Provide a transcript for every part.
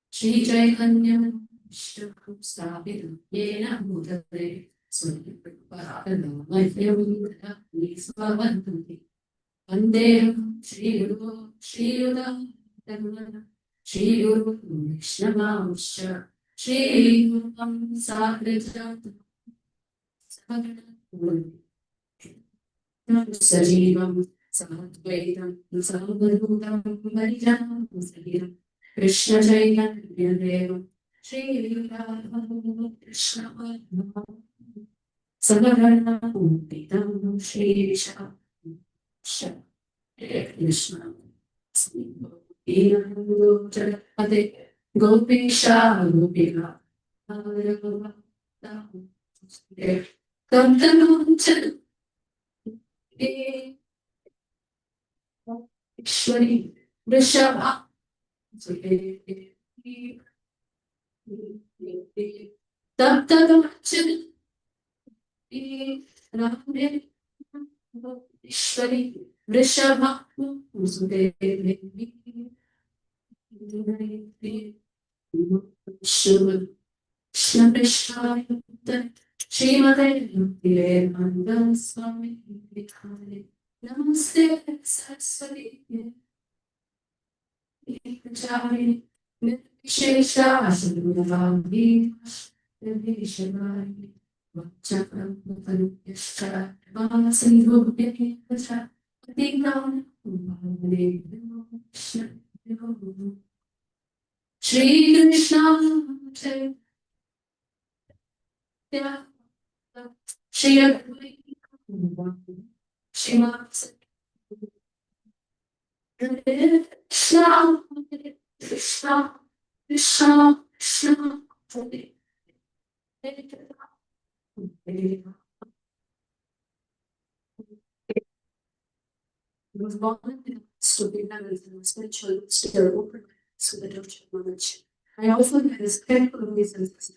Shri Chaitanya Shtam Sthapitam Yena Bhutale Swayambhavahyam Nisvavantanti Vandeham Shri Guru Shri Yudam Shri Guru Vishnavamsha Shri Gurupam Sakritam Sajivam Samadvaitam Samadhutam Varijam Sajivam Krishna Chaitanya Devam Shri Radha Krishna Savarna Punditam Shri Visham Krishna Ade Gopi Shah Gopika Tantanam Ishwari Vrishabha Taptadamachan Ishwari Vrishabha Shnapishayutta Srimate Mandam Swami Namaste Saraswati Jai Nishesha Ashravavi Vishavai Vachakam Yashara Vasindhu Yasha Atinam Shri Krishna Shri Srimad Krishna Krishna Krishna Krishna He was born in stupid and spiritual still open so that of knowledge. I often had respect for reasons.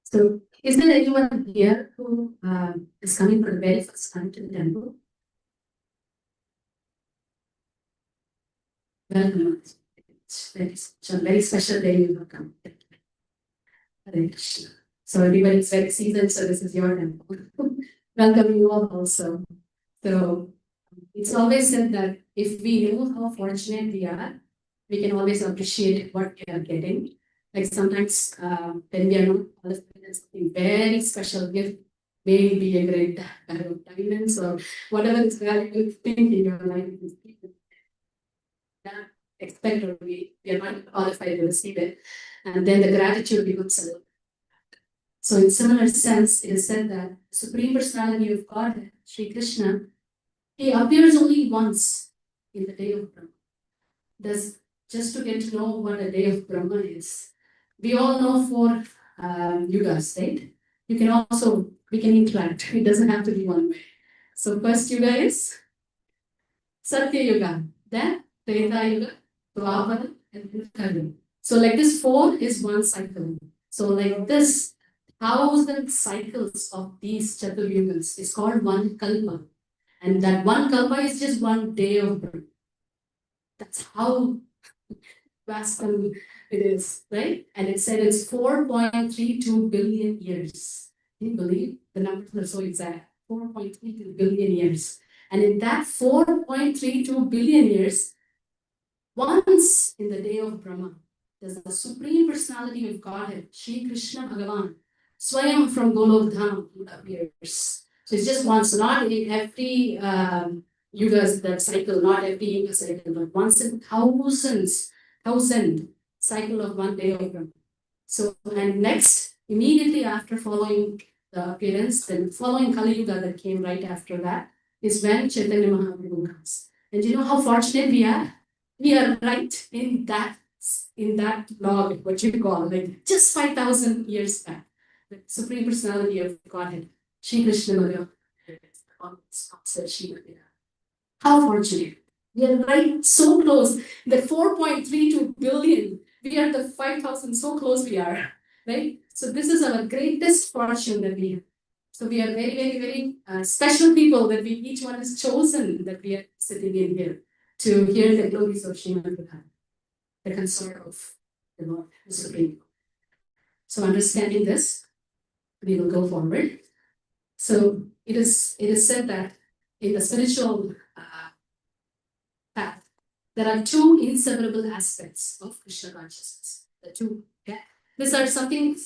So, is there anyone here who is coming for the very first time to the temple? Welcome. It's a very special day you have come. Hare Krishna. So everybody's very seasoned, so this is your temple. Welcome you all also. So it's always said that if we know how fortunate we are, we can always appreciate what we are getting. Like sometimes when we are not qualified as something very special gift, maybe a great bag of diamonds or whatever is valuable thing in your life, expect or we are not qualified to receive it. And then the gratitude becomes a little. So in similar sense, it is said that Supreme Personality of God, Sri Krishna, he appears only once in the day of Brahma. That's just to get to know what a day of Brahma is. We all know 4 yugas, right? You can also, we can interact. It doesn't have to be one way. So first yuga is Satya Yuga, then Treta Yuga, Dwapara, and Kali. So like this 4 is one cycle. So like this 1,000 cycles of these Chaturyugas is called one Kalpa. And that one Kalpa is just one day of birth. That's how vast it is, right? And it said it's 4.32 billion years. Can you believe the numbers are so exact? 4.32 billion years. And in that 4.32 billion years, once in the day of Brahma, there's the Supreme Personality of Godhead, Sri Krishna Bhagavan, Swayam from Golok Dham appears. So it's just once, not in every yugas that cycle, not every yuga cycle, but once in thousand cycle of one day of Brahma. So, and next, immediately after following the appearance, then following Kali Yuga that came right after that, is when Chaitanya Mahaprabhu comes. And you know how fortunate we are? We are right in that log, what you call, like just 5,000 years back. The Supreme Personality of Godhead, Sri Krishna Bhagavan. How fortunate. We are right so close. The 4.32 billion, we are the 5,000, so close we are, right? So this is our greatest fortune that we have. So we are very, very, very special people that we each one is chosen that we are sitting in here to hear the glories of Srimad Radha, the consort of the Lord, the Supreme. So understanding this, we will go forward. So it is said that in the spiritual path, there are two inseparable aspects of Krishna consciousness. The two, okay? These are something,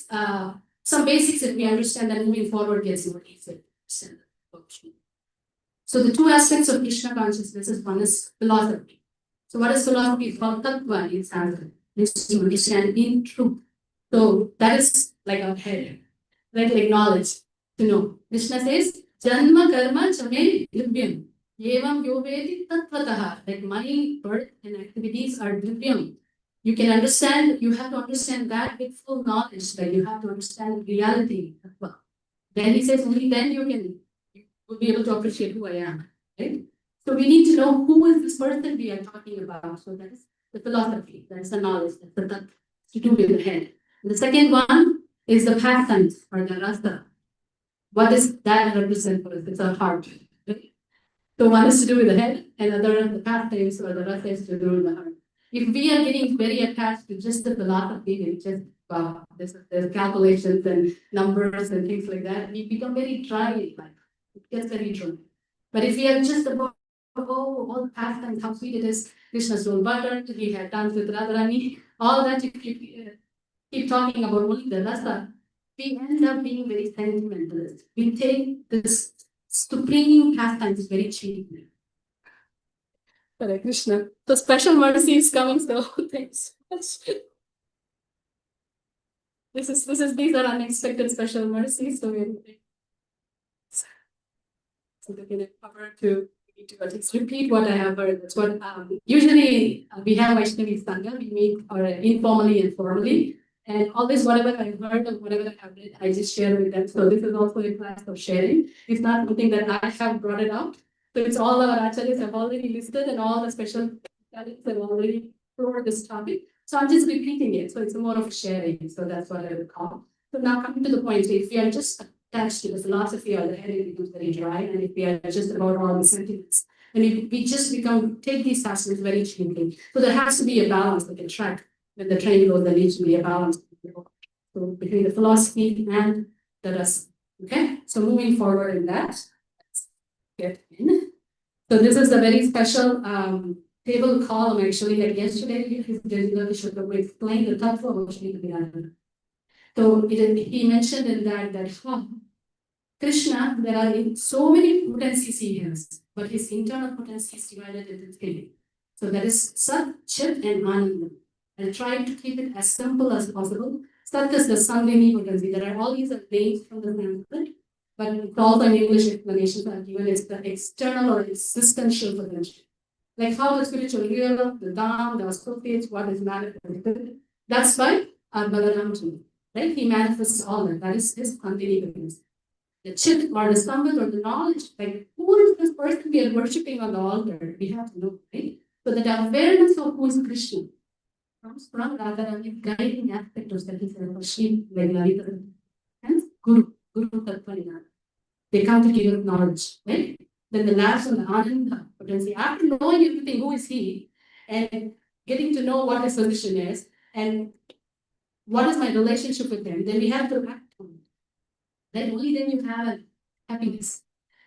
some basics that we understand that moving forward gets more easy to understand. So the two aspects of Krishna consciousness is one is philosophy. So what is philosophy? It's called tattva in Sanskrit. This is to understand in truth. So that is like our head, like knowledge, to know. Krishna says, Janma karma chame divyam. Evam yoveti tattvataha. Like my birth and activities are divyam. You can understand, you have to understand that with full knowledge, that you have to understand reality. Then he says, only then you will be able to appreciate who I am. Right? So we need to know who is this person we are talking about. So that is the philosophy, that's the knowledge, that's the to do with the head. And the second one is the pastimes or the rasa. What does that represent for us? It's our heart. Right? So one is to do with the head, and other the pastimes or the rasa is to do with the heart. If we are getting very attached to just the philosophy and just there's calculations and numbers and things like that, we become very dry in life. It gets very dry. But if we are just about all the pastimes, how sweet it is, Krishna's stole butter, he had danced with Radharani, all that you keep talking about only the rasa, we end up being very sentimentalist. We take this supreme pastimes very cheaply. Hare Krishna. The special mercy is coming, so thanks so much. These are unexpected special mercies, so we're going to cover to just repeat what I have heard. That's what usually we have Vaishnavi Sangha, we meet or informally and formally. And always whatever I've heard or whatever I have read, I just share with them. So this is also a class of sharing. It's not something that I have brought it out. So it's all our acharyas have already listed and all the special acharyas have already explored this topic. So I'm just repeating it. So it's more of sharing. So that's what I would call. So now coming to the point, so if we are just attached to the philosophy or the head, it becomes very dry. And if we are just about all the sentiments, and we just take these aspects very cheaply. So there has to be a balance, like a track. When the train goes, there needs to be a balance between the philosophy and the rest. Okay, so moving forward in that, let's get in. So this is a very special table column actually. Like yesterday, Vishnu explained the tattva of Srimad. So he mentioned in that Krishna, there are so many potencies he has, but his internal potency is divided into three. So that is Sat, Chit, and Ananda. And try to keep it as simple as possible. Sat is the Sangini potency. There are all these names from the Sanskrit, but all the English explanations are given as the external or existential potential. Like how the spiritual real, the Dham, the associates, what is manifested. That's why our Balaram, right? He manifests all that. That is his Sangini potency. The chit or the sambal or the knowledge, like who is this person we are worshipping on the altar? We have to know, right? So that awareness of who is Krishna comes from Radharani guiding aspect of that is Shri Lalita and Guru Tattva. They come to give us knowledge, right? Then the last one, the Ananda potency. After knowing everything, who is he, and getting to know what his position is, and what is my relationship with him, then we have to act on it. Then only then you have happiness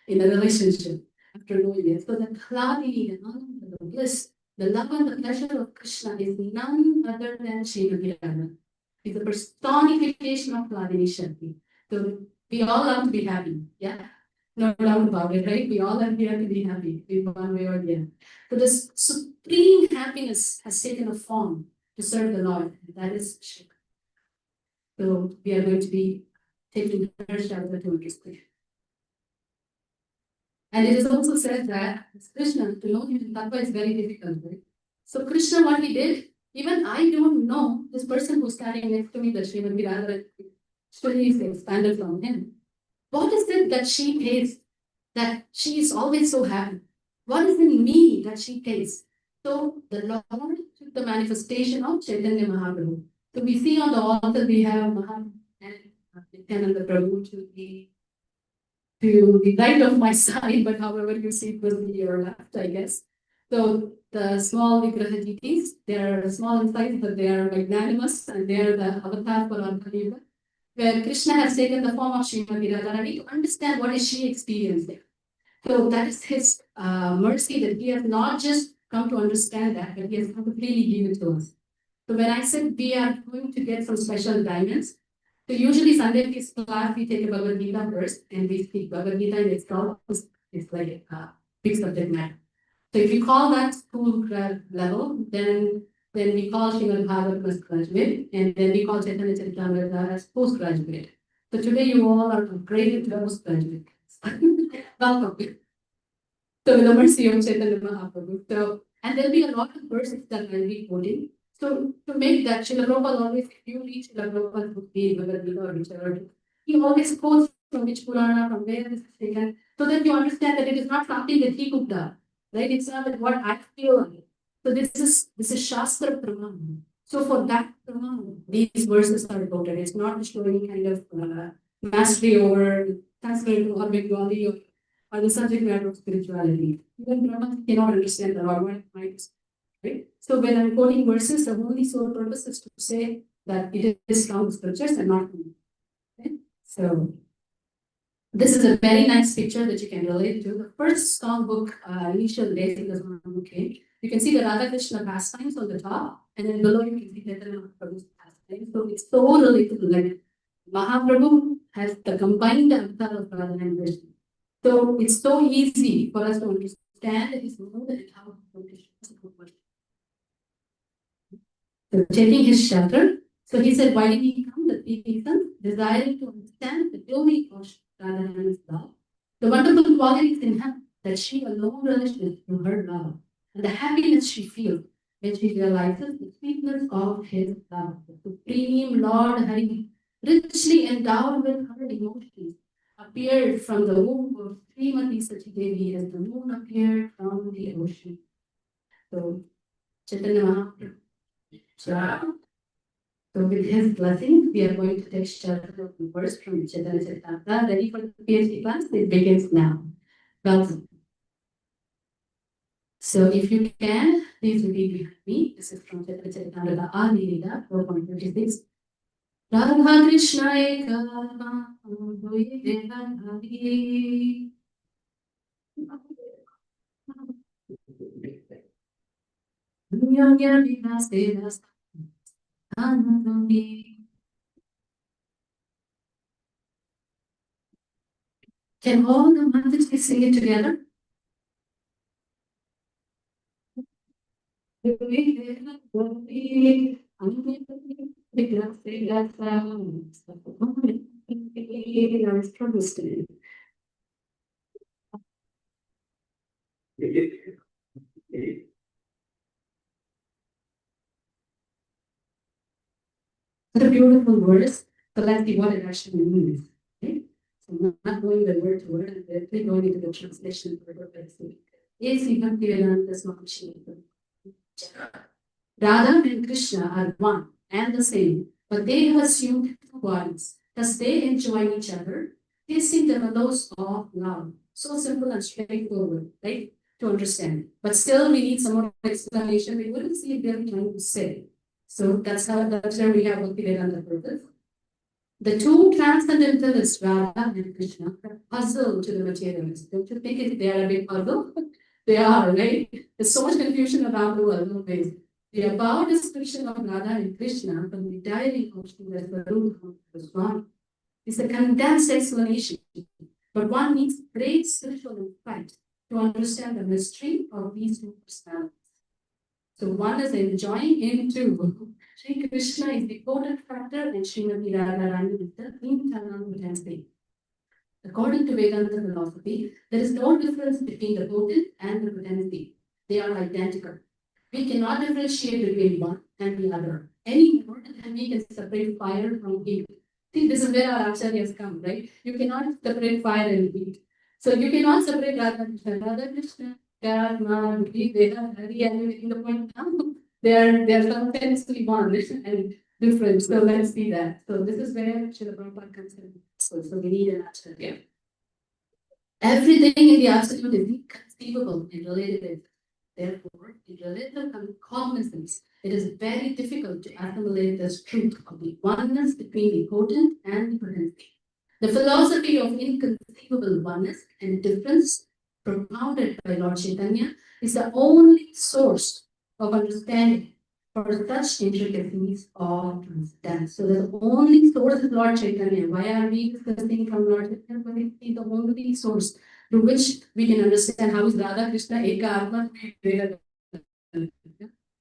in a relationship after knowing it. So the Kladini, the Ananda, the bliss, the love and the pleasure of Krishna is none other than Srimati Radha. It's a personification of Kladini Shakti. So we all love to be happy. Yeah. No doubt about it, right? We all are here to be happy in one way or the other. So this supreme happiness has taken a form to serve the Lord. That is Shri. So we are going to be taking her shelter to understand. And it is also said that Krishna, to know him in Tattva is very difficult, right? So Krishna, what he did, even I don't know this person who's standing next to me, that Srimati Radha, Shri is expanded from him. What is it that she tastes that she is always so happy? What is in me that she tastes? So the Lord took the manifestation of Chaitanya Mahaprabhu. So we see on the altar we have Mahaprabhu and Nityananda Prabhu to be to the right of my side, but however you see it will be your left, I guess. So the small Vigraha deities, they are small in size, but they are magnanimous, and they are the avatar for our Kali, where Krishna has taken the form of Srimati Radharani to understand what is she experiencing. So that is his mercy that he has not just come to understand that, but he has come to freely give it to us. So when I said we are going to get some special diamonds, so usually Sunday feast class we take a Bhagavad Gita first and we speak Bhagavad Gita and it's like a big subject matter. So if you call that school level, then we call Srimad Bhagavatam as graduate, and then we call Chaitanya Charitamrita as postgraduate. So today you all are upgraded to postgraduate. Welcome. So with the mercy of Chaitanya Mahaprabhu. So, and there'll be a lot of verses that I'll be quoting. So to make that, Srila Prabhupada always, if you read Srila Prabhupada's book, the Bhagavad Gita or whichever, he always quotes from which Purana, from where this is taken, so that you understand that it is not something that he could do, right? It's not that what I feel on it. So this is Shastra Praman. So for that Praman, these verses are quoted. It's not showing kind of mastery over Sanskrit or Bengali or the subject matter of spirituality. Even Brahmans cannot understand the Lord mind, right? So when I'm quoting verses, the only sole purpose is to say that it is from the scriptures and not from me. Okay? So this is a very nice picture that you can relate to. The first song book, initial days in the song book came. You can see the Radha Krishna pastimes on the top, and then below you can see Chaitanya Mahaprabhu's pastimes. So it's so relatable. Like Mahaprabhu has the combined avatar of Radha and Krishna. So it's so easy for us to understand his mood and how he so taking his shelter. So he said, why did he come? The three reasons: desiring to understand the glory of Radharani's love, the wonderful qualities in him that she alone relishes through her love, and the happiness she feels when she realizes the sweetness of his love. The Supreme Lord Hari, richly endowed with her emotions, appeared from the womb of Srimati Sachidevi as the moon appeared from the ocean. So Chaitanya Mahaprabhu. So with his blessings, we are going to take shelter of the verse from Chaitanya Charitamrita. Ready for the PhD class? It begins now. Welcome. So if you can, please repeat behind me. This is from Chaitanya Charitamrita Adi Lila 4.56. Radha Krishna Eka Hoye Devadhari. Dunya Vivase Das Anandami. Can all the Mataji sing it together? I struggle still. What a beautiful words, but let's see what it actually means. Okay? So I'm not going the word to word, I'm directly going into the translation for the person. Radha and Krishna are one and the same, but they have assumed two bodies. Thus they enjoy each other, tasting the mellows of love. So simple and straightforward, right? To understand. But still we need some more explanation. We wouldn't see it they're trying to say. So that's where we have Bhaktivedanta purpose. The two transcendentalists, Radha and Krishna, are puzzled to the materialists. Don't you think they are a big puzzle? They are, right? There's so much confusion around the world nowadays. The above description of Radha and Krishna from the diary of Srila Swarupa Goswami is a condensed explanation, but one needs great spiritual insight to understand the mystery of these two personalities. So one is enjoying into Sri Krishna is the potent factor and Srimati Radharani is the internal potency. According to Vedanta philosophy, there is no difference between the potent and the potency. They are identical. We cannot differentiate between one and the other any more than we can separate fire from heat. See, this is where our acharyas come, right? You cannot separate fire and heat. So you cannot separate Radha Krishna, Dharma, Veda, Hari, and in the point now, they are simultaneously one and different. So let's see that. So this is where Srila Prabhupada comes in. So we need an acharya. Everything in the absolute is inconceivable in relative. Therefore, in relative cognizance, it is very difficult to assimilate this truth of the oneness between the potent and the potency. The philosophy of inconceivable oneness and difference propounded by Lord Chaitanya is the only source of understanding for such intricacies of transcendence. So the only source is Lord Chaitanya. Why are we discussing from Lord Chaitanya? Because it's the only source through which we can understand how is Radha Krishna Eka Atma.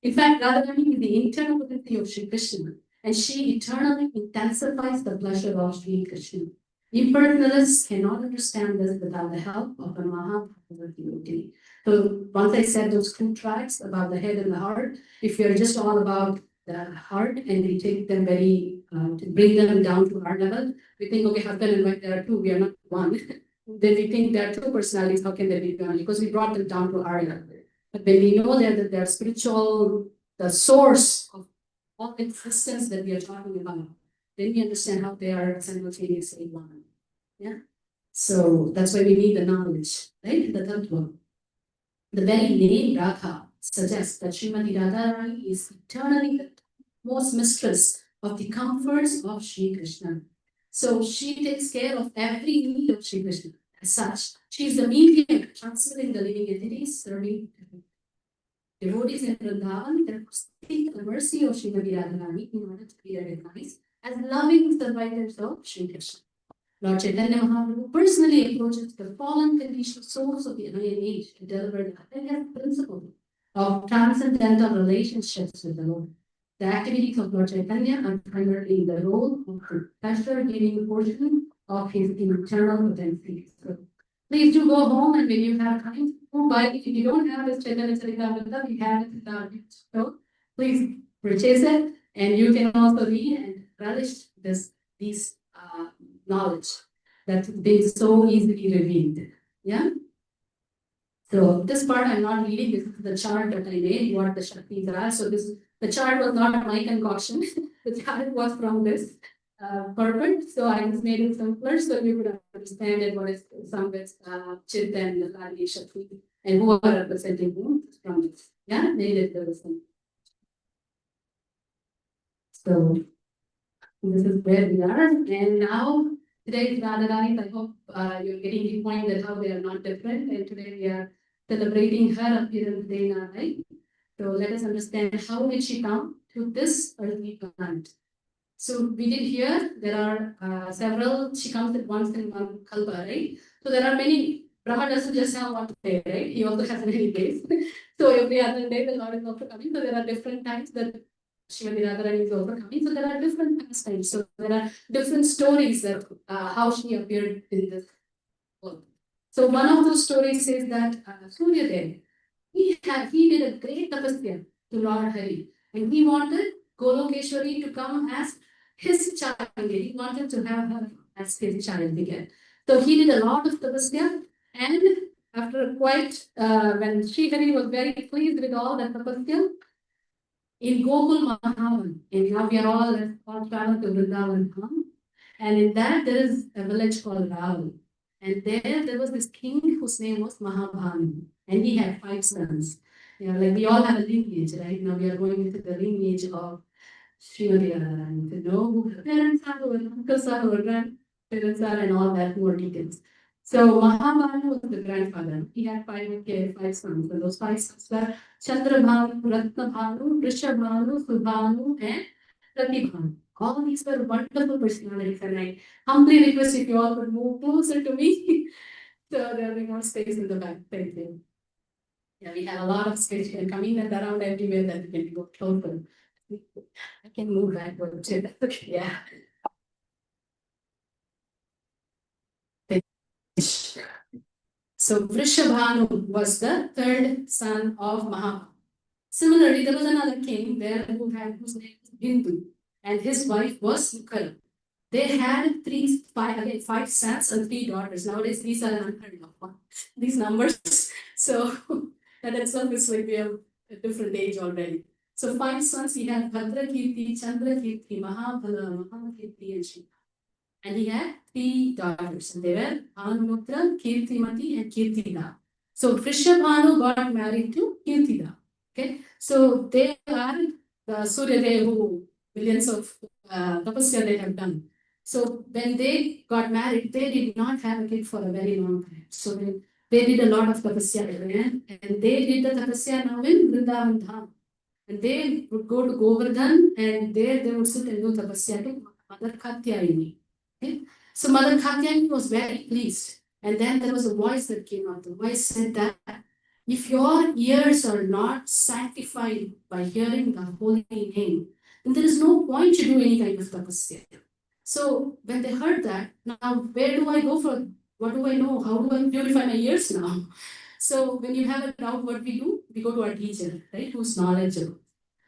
In fact, Radharani is the internal potency of Sri Krishna, and she eternally intensifies the pleasure of Sri Krishna. Impersonalists cannot understand this without the help of a Mahabharata devotee. So once I said those two tracks about the head and the heart, if you're just all about the heart and we take them very, to bring them down to our level, we think, okay, husband and wife, there are two, we are not one. Then we think there are two personalities, how can they be one? Because we brought them down to our level. But when we know that they're spiritual, the source of all existence that we are talking about, then we understand how they are simultaneously one. Yeah. So that's why we need the knowledge, right? The tattva. The very name Radha suggests that Srimati Radharani is eternally the most mistress of the comforts of Sri Krishna. So she takes care of every need of Sri Krishna. As such, she is the mediator transmitting the living entities, serving devotees in Vrindavan, therefore seek the mercy of Srimati Radharani in order to be recognized as loving survivors of Sri Krishna. Lord Chaitanya Mahaprabhu personally approaches the fallen conditioned souls of the Indian age to deliver the highest principle of transcendental relationships with the Lord. The activities of Lord Chaitanya are primarily the role of the pleasure-giving portion of his internal potency. So please do go home, and when you have time, buy. If you don't have this Chaitanya Charitamrita, we have it in our store. Please purchase it, and you can also read and relish these knowledge that they so easily revealed. Yeah. So this part I'm not reading. This is the chart that I made. What the Shaktis are. So the chart was not my concoction. The chart was from this purport. So I just made it simpler so you would understand it. What is some with Chit and Lali Shakti and who are representing whom from this. Yeah, made it very simple. So this is where we are, and now today is Radharani. I hope you're getting the point that how they are not different, and today we are celebrating her appearance day in our life. So let us understand how did she come to this earthly planet. So we did hear there are several. She comes at once in one kalpa, right? So there are many. Brahma doesn't just have one day, right? He also has many days. So every other day the Lord is also coming. So there are different times that Srimati Radharani is also coming. So there are different pastimes. So there are different stories that how she appeared in this world. So one of those stories says that Surya Dev, he did a great tapasya to Lord Hari, and he wanted Golokeshwari to come as his child. He wanted to have her as his child again. So he did a lot of tapasya, and after quite when Sri Hari was very pleased with all that tapasya, in Gokul Mahavan, and now we are all traveled to Vrindavan, and in that there is a village called Raval. And there was this king whose name was Mahabhanu, and he had 5 sons. You know, like we all have a lineage, right? Now we are going into the lineage of Srimati Radharani to know who her parents are, who her uncles are, who her grandparents are, and all that more details. So Mahabhanu was the grandfather. He had 5 sons, and those 5 sons were Chandrabhanu, Ratnabhanu, Rishabhanu, Subhanu, and Ratibhanu. All these were wonderful personalities, and I humbly request if you all could move closer to me. So there will be more space in the back. Thank you. Yeah, we have a lot of space. You can come in and around everywhere that we can go closer. I can move backward too. Okay, yeah. So Vrishabhanu was the 3rd son of Mahabharata. Similarly, there was another king there whose name was Bindu, and his wife was Mukara. They had 5 sons and 3 daughters. Nowadays, these are unheard of. These numbers. So that itself is like we have a different age already. So 5 sons, we have Bhadrakirti, Chandrakirti, Mahabhala, Mahamkirti, and Shiva. And he had 3 daughters, and they were Bhanuputra, Kirtimati, and Kirtida. So Vrishabhanu got married to Kirtida. Okay, so they are the Surya Dev who millions of tapasya they have done. So when they got married, they did not have a kid for a very long time. So they did a lot of tapasya again, and they did the tapasya now in Vrindavan Dham. And they would go to Govardhan, and there they would sit and do tapasya to Mother Katyayani. Okay? So Mother Katyayani was very pleased. And then there was a voice that came out. The voice said that if your ears are not sanctified by hearing the holy name, then there is no point to do any kind of tapasya. So when they heard that, now where do I go for? What do I know? How do I purify my ears now? So when you have a doubt, what we do? We go to our teacher, right? Who's knowledgeable.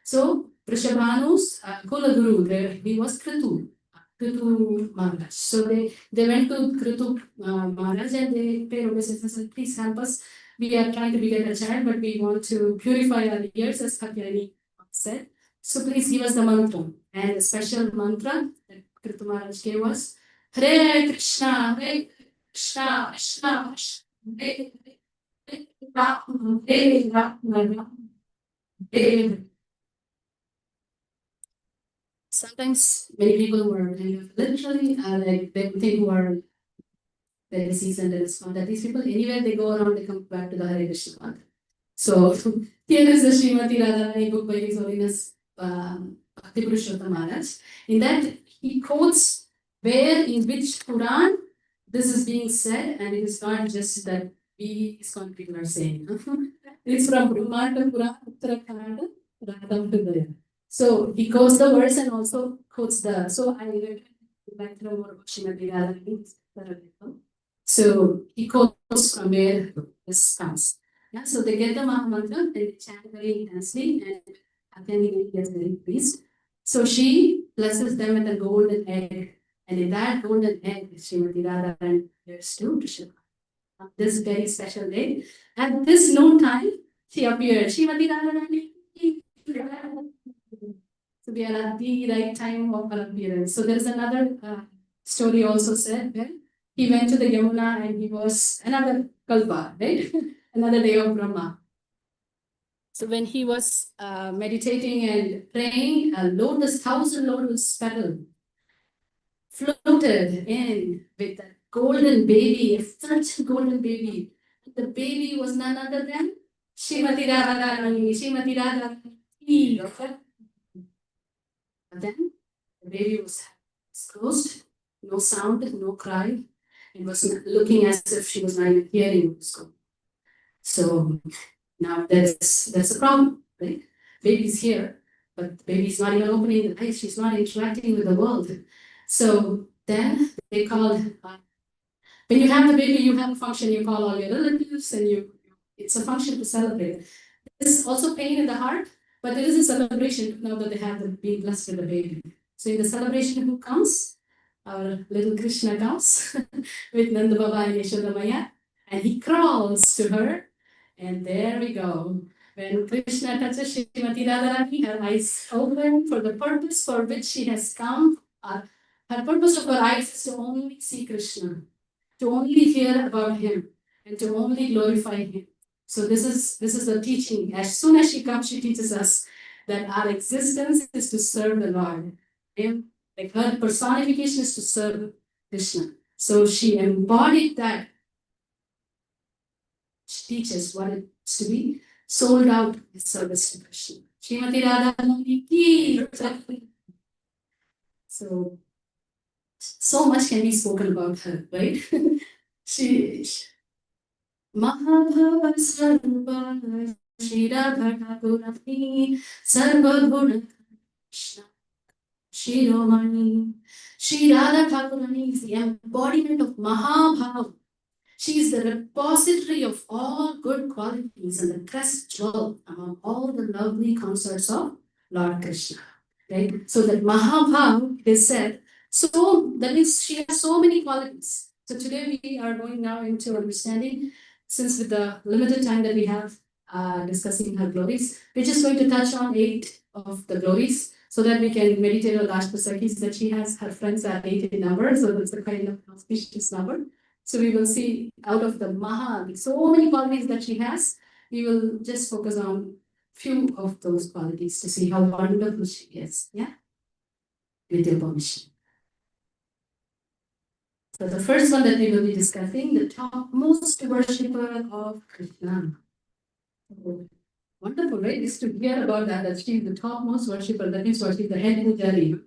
So Vrishabhanu's Kula Guru, he was Kritu Maharaj. So they went to Kritu Maharaj and they paid obeisance and said, please help us. We are trying to beget a child, but we want to purify our ears, as Katyayani said. So please give us the mantra. And the special mantra that Kritu Maharaj gave us, Hare Krishna, Hare Krishna, Krishna Krishna, Hare Hare Hare Hare. Sometimes many people who are kind of literally like they think who are very seasoned and smart that these people anywhere they go around they come back to the Hare Krishna mantra. So here is the Srimati Radharani book by His Holiness Bhakti Purushottam Maharaj. In that he quotes where in which Puran this is being said, and it is not just that we ISKCON people are saying. It's from Brahmanda Puran, Uttarakhand, Radham to there. So he quotes the verse and also quotes the. So I like to know more about Srimati Radharani. So he quotes from where this comes. Yeah, so they get the Mahamantra and they chant very intensely, and Katyayani gets very pleased. So she blesses them with a golden egg, and in that golden egg, Srimati Radharani gives to Krishna. This very special day. At this noon time, she appeared. Srimati Radharani. So we are at the right time of her appearance. So there's another story also said where he went to the Yamuna and he was another Kalpa, right? Another day of Brahma. So when he was meditating and praying, a lotus, 1,000 lotus petal floated in with a golden baby, a such golden baby. The baby was none other than Srimati Radharani, Srimati Radharani. But then the baby was closed, no sound, no cry. It was looking as if she was not even hearing what's going on. So now that's a problem, right? Baby's here, but the baby's not even opening the eyes. She's not interacting with the world. So then they called. When you have the baby, you have a function. You call all your relatives, and it's a function to celebrate. There's also pain in the heart, but there is a celebration now that they have been blessed with the baby. So in the celebration, who comes? Our little Krishna comes with Nanda Baba and Yashoda Maya, and he crawls to her, and there we go. When Krishna touches Srimati Radharani, her eyes open for the purpose for which she has come. Her purpose of her eyes is to only see Krishna, to only hear about him, and to only glorify him. So this is the teaching. As soon as she comes, she teaches us that our existence is to serve the Lord. And like her personification is to serve Krishna. So she embodied that. She teaches what it's to be sold out in service to Krishna. Srimati Radharani ki. So much can be spoken about her, right? she Mahabhava Sarva Shri Radha Thakurani Sarva Guna Krishna Shiromani. Shri Radha Thakurani is the embodiment of Mahabhava. She is the repository of all good qualities and the crest jewel among all the lovely consorts of Lord Krishna. Right? So that Mahabhava, it is said, so that means she has so many qualities. So today we are going now into understanding, since with the limited time that we have discussing her glories, we're just going to touch on 8 of the glories. so that we can meditate on Ashtapadias that she has. Her friends are 8 in number, so that's a kind of auspicious number. So we will see out of the Maha, so many qualities that she has, we will just focus on few of those qualities to see how wonderful she is. Yeah, with your permission. So the first one that we will be discussing, the topmost worshipper of Krishna. Oh, wonderful, right? Just to hear about that, that she is the topmost worshipper, that means what is the head pujari.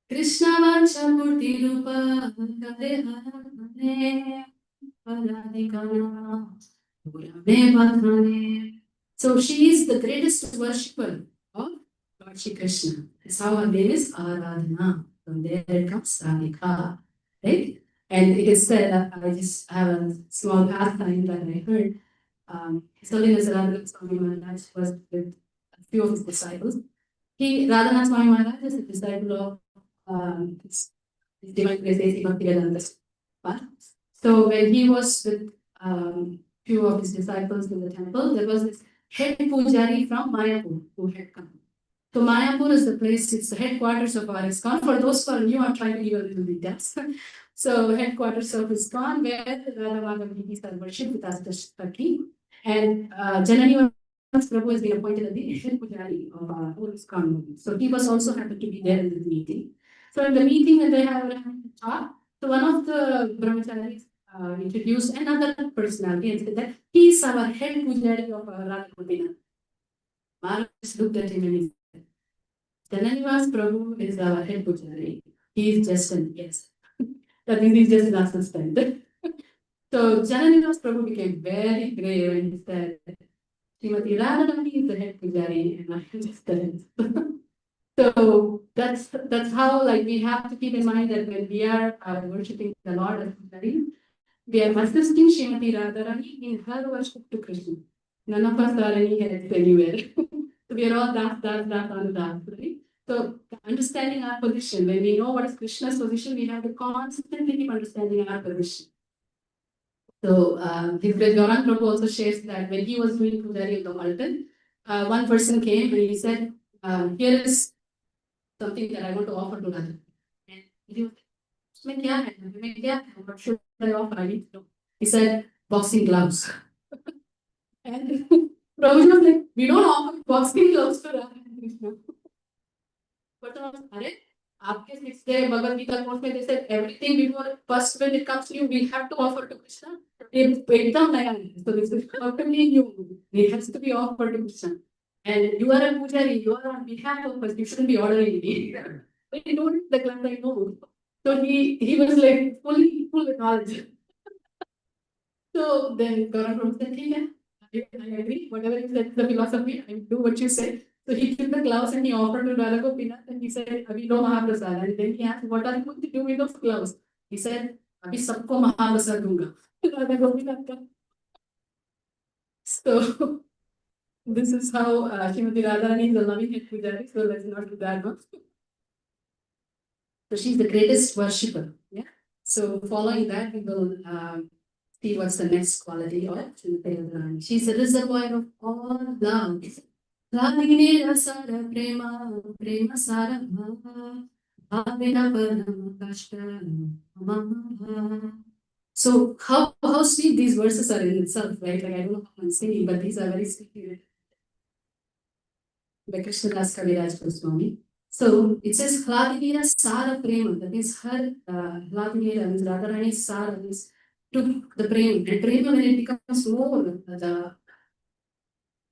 Krishna Vacha Murti Rupa Kare Hare Paradikana Purame Vadhane. So she is the greatest worshipper of Lord Shri Krishna. That's how her name is Aradhana. From there it comes Radhika, right? And it is said, I just have a small pastime that I heard. His Holiness Radhastami Maharaj was with a few of his disciples. Radhanath Swami Maharaj is a disciple of his divine grace A.C. Bhaktivedanta. So when he was with few of his disciples in the temple, there was this head pujari from Mayapur who had come. So Mayapur is the place, it's the headquarters of our ISKCON. For those who are new, I'm trying to give a little details. So headquarters of ISKCON, where Radha Madhav are worshipped with Ashtapadi. And Janani Prabhu has been appointed as the head pujari of our whole ISKCON movement. So he was also happened to be there in the meeting. So in the meeting, when they have a talk, so one of the brahmacharis introduced another personality and said that he is our head pujari of Radha Gopinath. Maharaj looked at him and he said, Jananivas Prabhu is our head pujari. He is just an yes. That means he's just an assistant. So Jananivas Prabhu became very grave and he said, Srimati Radharani is the head pujari and I am just the head. So that's how, like, we have to keep in mind that when we are worshipping the Lord as pujari, we are assisting Srimati Radharani in her worship to Krishna. None of us are any heads anywhere. So we are all that, right? So understanding our position, when we know what is Krishna's position, we have to constantly keep understanding our position. So his Gauranga Prabhu also shares that when he was doing Pujari of the altar, one person came and he said, here is something that I want to offer to Radha. And he was like, what should I offer? I need to know. He said, boxing gloves. And Prabhuji was like, we don't offer boxing gloves for Radha and Krishna. But आपके 6th day Bhagavad Gita course में they said everything before first when it comes to you we have to offer to Krishna. एकदम नया है. So this is totally new. It has to be offered to Krishna. And you are a pujari, you are on behalf of us, you shouldn't be ordering me. But he don't the class I know. So he was like full with knowledge. So then Gauranga Prabhu said, I agree, whatever you said, the philosophy, I do what you said. So he took the gloves and he offered to Radha Gopinath and he said, Abhi no Mahaprasad. And then he asked, what are you going to do with those gloves? He said, Abhi sabko Mahaprasad dunga. Radha Gopinath ka. So this is how Srimati Radharani is a loving head pujari, so let's not do that one. So she's the greatest worshipper. Yeah. So following that, we will see what's the next quality of Srimati Radharani. She's a reservoir of all love. Radhine Sara Prema, Prema Sara Bhava, Bhavina Param Kashta Mama. So how sweet these verses are in itself, right? Like I don't know how I'm singing, but these are very sweet. By Krishnadas Kaviraj Goswami. So it says Hladivira Sara Prema, that means her Hladivira means Radharani's Sara means took the prema. And prema when it becomes more, the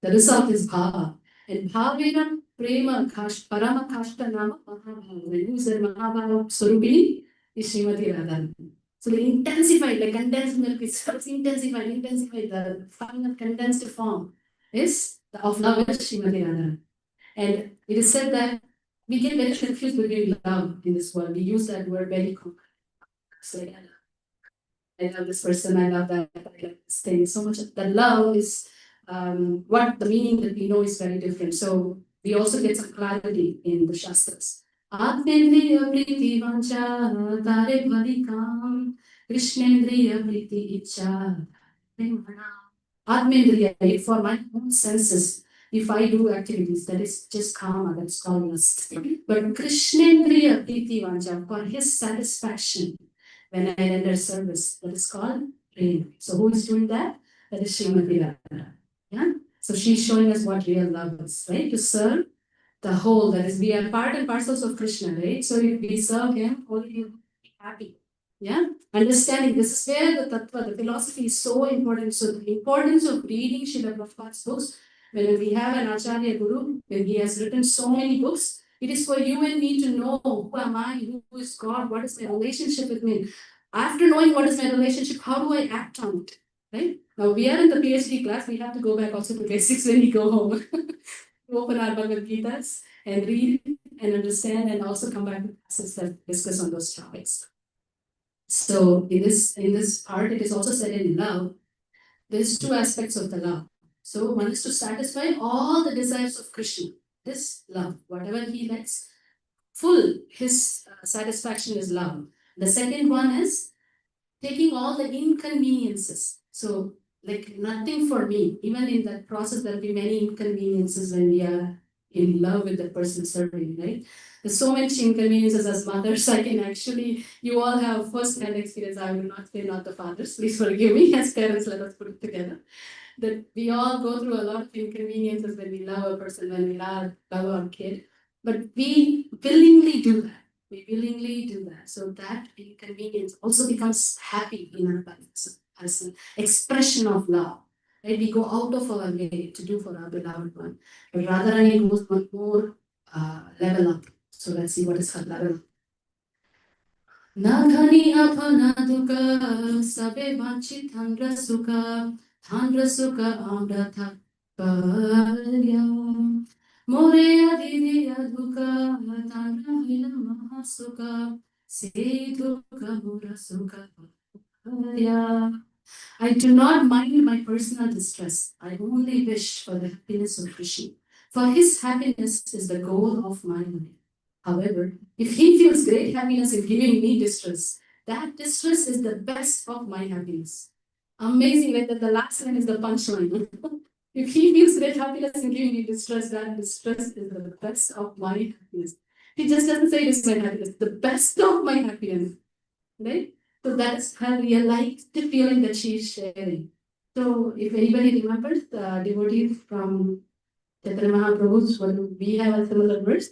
result is bhava. And bhavena prema parama kashta nama mahabhava. When you say mahabhava swarupini is Srimati Radharani. So they intensified, like condensed milk is intensified, the final condensed form is of love is Srimati Radharani. And it is said that we get very confused between love in this world. We use that word very commonly. It's like, I love this person, I love that, I like this thing so much. The love is what the meaning that we know is very different. So we also get some clarity in the Shastras. Atmendriya priti vancha tare bhalikam Krishnendriya priti icha Atmendriya, for my own senses. if I do activities, that is just karma, that's called lust. But Krishnendriya Priti Vanja, for his satisfaction, when I render service, that is called prema. So who is doing that? That is Srimati Radha. Yeah. So she's showing us what real love is, right? To serve the whole, that is, we are part and parcels of Krishna, right? So if we serve him, only he will be happy. Yeah. Understanding this is where the tattva, the philosophy is so important. So the importance of reading Srila Prabhupada's books, when we have an Acharya Guru, when he has written so many books, it is for you and me to know who am I, who is God, what is my relationship with me. After knowing what is my relationship, how do I act on it? Right? Now we are in the PhD class, we have to go back also to basics when we go home. Open our Bhagavad Gitas and read and understand and also come back to classes that discuss on those topics. So in this part, it is also said in love, there's two aspects of the love. So one is to satisfy all the desires of Krishna. This love, whatever he likes, full his satisfaction is love. The second one is taking all the inconveniences. So like nothing for me. Even in that process, there'll be many inconveniences when we are in love with the person serving, right? There's so much inconveniences as mothers. I can actually, you all have first-hand experience. I will not say not the fathers. Please forgive me. As parents, let us put it together. That we all go through a lot of inconveniences when we love a person, when we love our kid. But we willingly do that. We willingly do that. So that inconvenience also becomes happy in our lives as an expression of love. Right? We go out of our way to do for our beloved one. But Radharani goes one more level up. So let's see what is her level. Naghani apana duka sabe vanchit thandra suka amrata paryam. Moreya didiya duka thandra hila mahasuka se duka mura suka paryam. I do not mind my personal distress. I only wish for the happiness of Krishna. For his happiness is the goal of my life. However, if he feels great happiness in giving me distress, that distress is the best of my happiness. Amazing, right? That the last line is the punchline. If he feels great happiness in giving me distress, that distress is the best of my happiness. He just doesn't say it is my happiness, the best of my happiness. Right? So that's her realized feeling that she is sharing. So if anybody remembers the devotee from Chaitanya Mahaprabhu's one, we have a similar verse.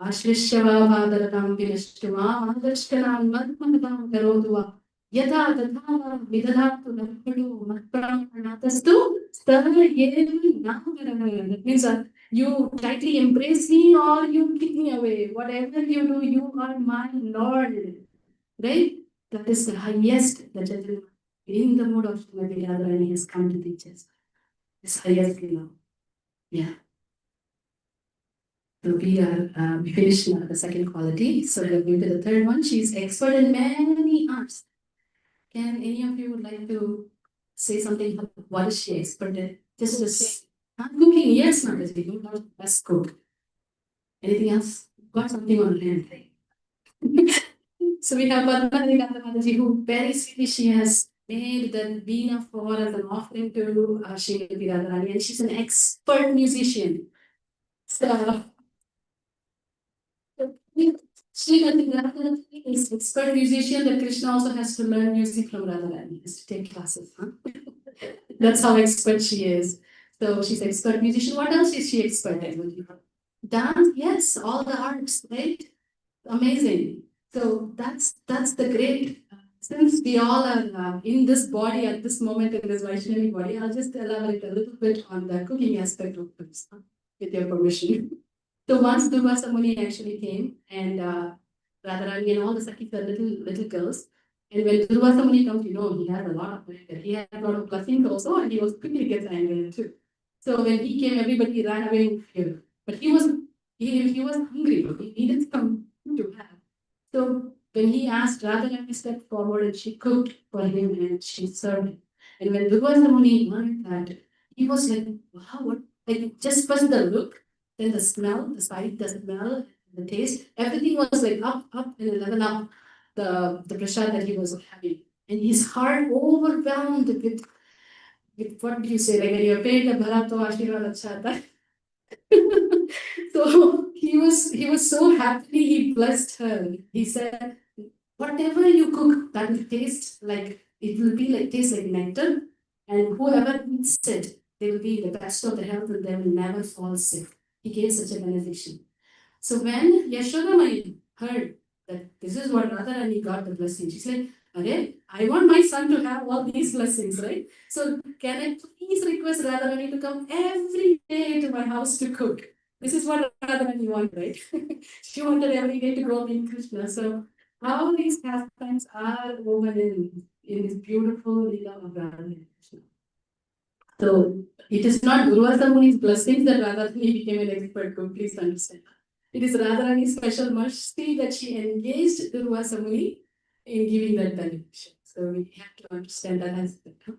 Ashrishyava bhadaratam vinashtuva adashkanam madmanam karodua yada tadhava vidadatu lakpadu matparam pranatastu starayevi namaravaya. That means you tightly embrace me or you kick me away. Whatever you do, you are my Lord. Right? That is the highest that in the mood of Srimati Radharani has come to teach us. This highest love. Yeah. So we finished now the second quality. So we are going to the third one. She is expert in many arts. Can any of you would like to say something? What is she expert in? Just this. Cooking, yes, Mataji. You know, best cook. Anything else? Got something on hand, right? So we have Padmani Mataji, who very sweetly she has made the Veena for as an offering to Srimati Radharani, and she's an expert musician. So Srimati Radharani is expert musician, that Krishna also has to learn music from Radharani, has to take classes. Huh? That's how expert she is. So she's expert musician. What else is she expert at? Dance, yes, all the arts, right? Amazing. So that's the great. Since we all are in this body at this moment in this Vaishnavi body, I'll just elaborate a little bit on the cooking aspect of this, with your permission. So once Durvasa Muni actually came, and Radharani and all the Sakhis are little girls. And when Durvasa Muni comes, you know, he had a lot of anger. He had a lot of blessings also, and he was quickly gets angry too. So when he came, everybody ran away in fear. But he was hungry. He needed some food to have. So when he asked, Radharani stepped forward and she cooked for him and she served him. And when Durvasa Muni learned that, he was like, wow, what? Like just first the look, then the smell, the sight, the smell, the taste, everything was like up, and a level up the prasad that he was having. And his heart overwhelmed what do you say? Like when you're paid the bharat to Ashirwad acha aata hai. So he was so happy, he blessed her. He said, whatever you cook, that will taste like it will be like taste like nectar, and whoever eats it, they will be the best of the health and they will never fall sick. He gave such a benediction. So when Yashodamai heard that this is what Radharani got the blessing, she's like, "Arey, I want my son to have all these blessings, right? So can I please request Radharani to come every day to my house to cook?" This is what Radharani wanted, right? She wanted every day to go meet Krishna. So how these pastimes are woven in this beautiful Leela of Radha and Krishna. So it is not Durvasa Muni's blessings that Radharani became an expert cook, please understand. It is Radharani's special mercy that she engaged Durvasa Muni in giving that benediction. So we have to understand that aspect.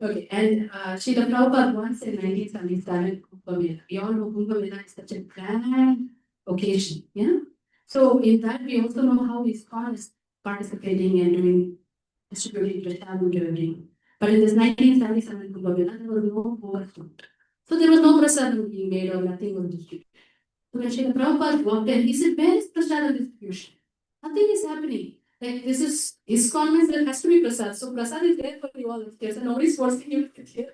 Okay, and Srila Prabhupada once in 1977 Kumbh Mela. We all know Kumbh Mela is such a grand occasion, yeah? So in that we also know how ISKCON is participating and doing distributing prasad to everyone. But in this 1977 Kumbh Mela, there was no overflow. So there was no prasad being made or nothing was distributed. So when Srila Prabhupada walked in, he said, "Where is prasad distribution? Nothing is happening. Like this is ISKCON means there has to be prasad. So prasad is there for you all upstairs, and nobody's forcing you to sit here."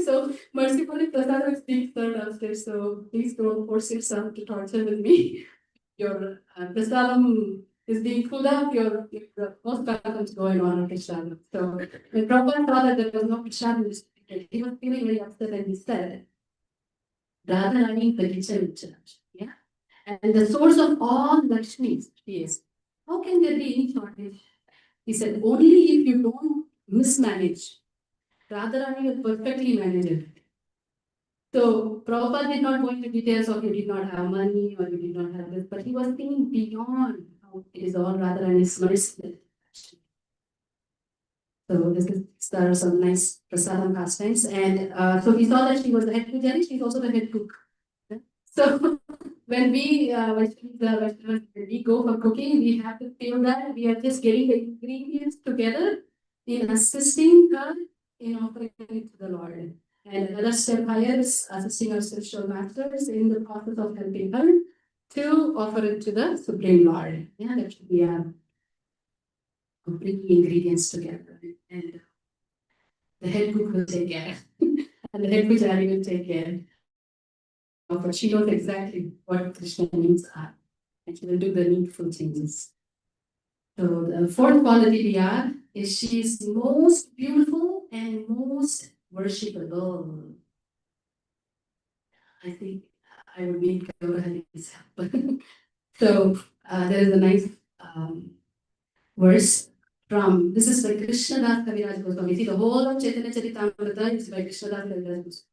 So mercifully, prasad is being served upstairs. So please don't force yourself to torture with me. Your prasadam is being pulled up. Your most welcome to go and honor prasad. So when Prabhupada saw that there was no prasad distributed, he was feeling very upset, and he said, Radharani Paricha Church. Yeah. And the source of all Lakshmis, she is. How can there be any shortage? He said, only if you don't mismanage. Radharani will perfectly manage it. So Prabhupada did not go into details of you did not have money or you did not have this, but he was thinking beyond how it is all Radharani's mercy. So there are some nice prasadam pastimes. And so we saw that she was the head pujari, she's also the head cook. So when we go for cooking, we have to feel that we are just getting the ingredients together in assisting her in offering it to the Lord. And another step higher is assisting our spiritual masters in the process of helping her to offer it to the Supreme Lord. Yeah, that should be bringing ingredients together. And the head cook will take care. And the head pujari will take care. But she knows exactly what Krishna needs are, and she will do the needful changes. So the fourth quality we are is she is most beautiful and most worshipable. I think I would need Gaura's help. So there is a nice verse from this is by Krishna Das Kaviraj Goswami. See, the whole of Chaitanya Charitamrita is by Krishna Das Kaviraj Goswami.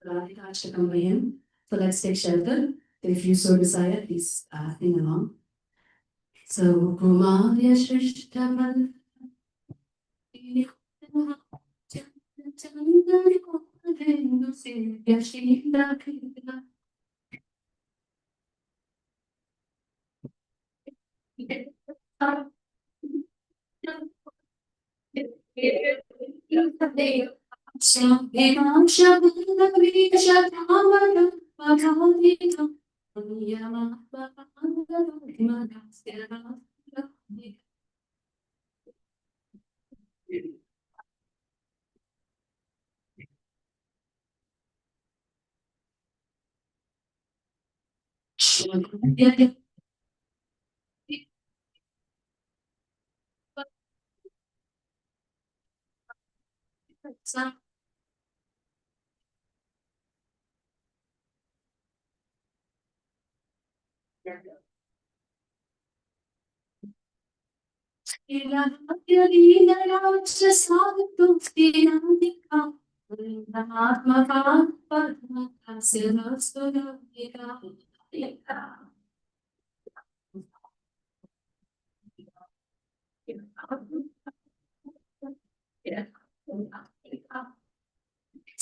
Radhika Ashtakam by him. So let's take shelter. If you so desire, please sing along. So Kumarya Shrishtamal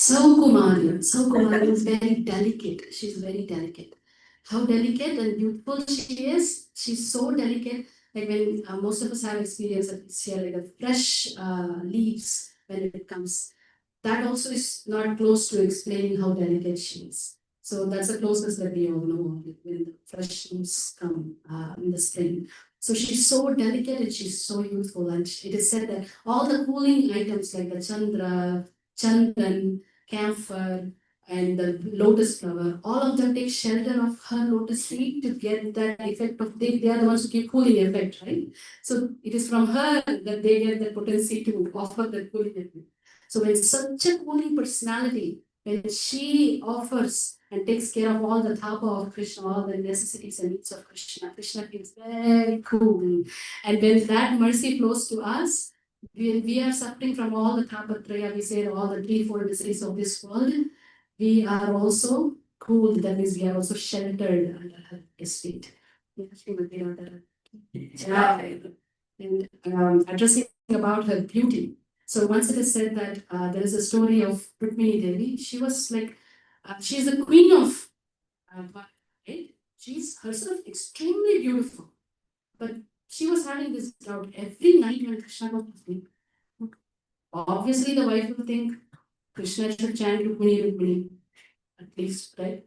So Kumari is very delicate. She's very delicate. How delicate and beautiful she is. She's so delicate. Like when most of us have experience of here, like the fresh leaves when it comes. that also is not close to explaining how delicate she is. So that's the closest that we all know when the fresh leaves come in the spring. So she's so delicate and she's so youthful. And it is said that all the cooling items like the chandra, chandan, camphor, and the lotus flower, all of them take shelter of her lotus feet to get that effect of they are the ones who give cooling effect, right? So it is from her that they get the potency to offer the cooling effect. So when such a cooling personality, when she offers and takes care of all the tapa of Krishna, all the necessities and needs of Krishna, Krishna feels very cool. And when that mercy flows to us, we are suffering from all the tapatraya, we say all the threefold miseries of this world, we are also cooled. That means we are also sheltered under her feet. And addressing about her beauty. So once it is said that there is a story of Rukmini Devi. She was like, she is the queen of, right? She's herself extremely beautiful, but she was having this doubt every night when Krishna goes to sleep. Obviously, the wife will think Krishna should chant Rukmini, Rukmini, at least, right?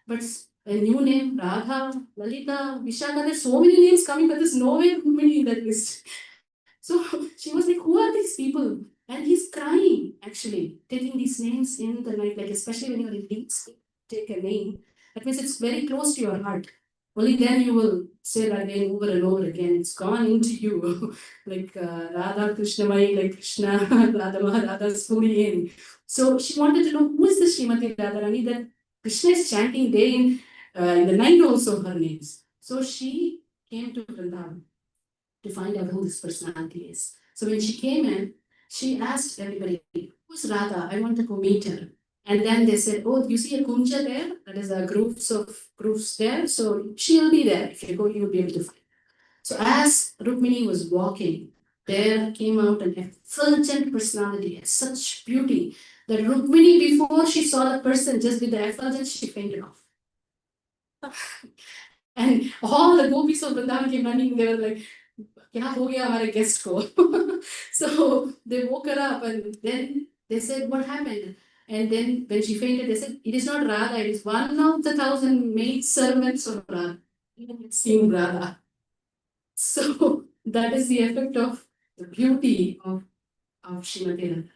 But a new name, Radha, Lalita, Vishaka, there's so many names coming, but there's no way Rukmini in that list. So she was like, who are these people? And he's crying, actually, taking these names in the night, like especially when you're in deep sleep, take a name. That means it's very close to your heart. Only then you will say that name over and over again. It's gone into you. Like Radha Krishnamai, like Krishna, Radha Radha's fully in. So she wanted to know who is this Srimati Radharani that Krishna is chanting day in the night also her names. So she came to Vrindavan to find out who this personality is. So when she came in, she asked everybody, who's Radha? I want to go meet her. And then they said, oh, you see a kunja there? That is a groups there. So she'll be there. If you go, you'll be able to find her. So as Rukmini was walking, there came out an effulgent personality, such beauty that Rukmini, before she saw the person, just with the effulgence, she fainted off. And all the gopis of Vrindavan came running. They were like, "Kya ho gaya hamare guest ko?" So they woke her up, and then they said, "What happened?" And then when she fainted, they said, "It is not Radha. It is one of the 1,000 maid servants of Radha." It's seen Radha. So that is the effect of the beauty of Srimati Radha.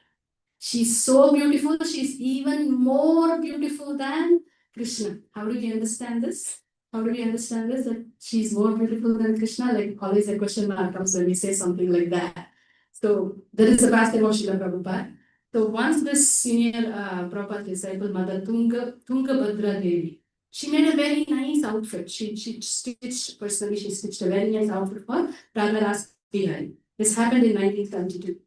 She's so beautiful. She's even more beautiful than Krishna. How do we understand this? How do we understand this? That she's more beautiful than Krishna? Like always a question mark comes when we say something like that. So there is a past of Srila Prabhupada. So once this senior Prabhupada disciple, Mother Tungabhadra Devi, she made a very nice outfit. She stitched, personally, she stitched a very nice outfit for Radha Bihari. This happened in 1972.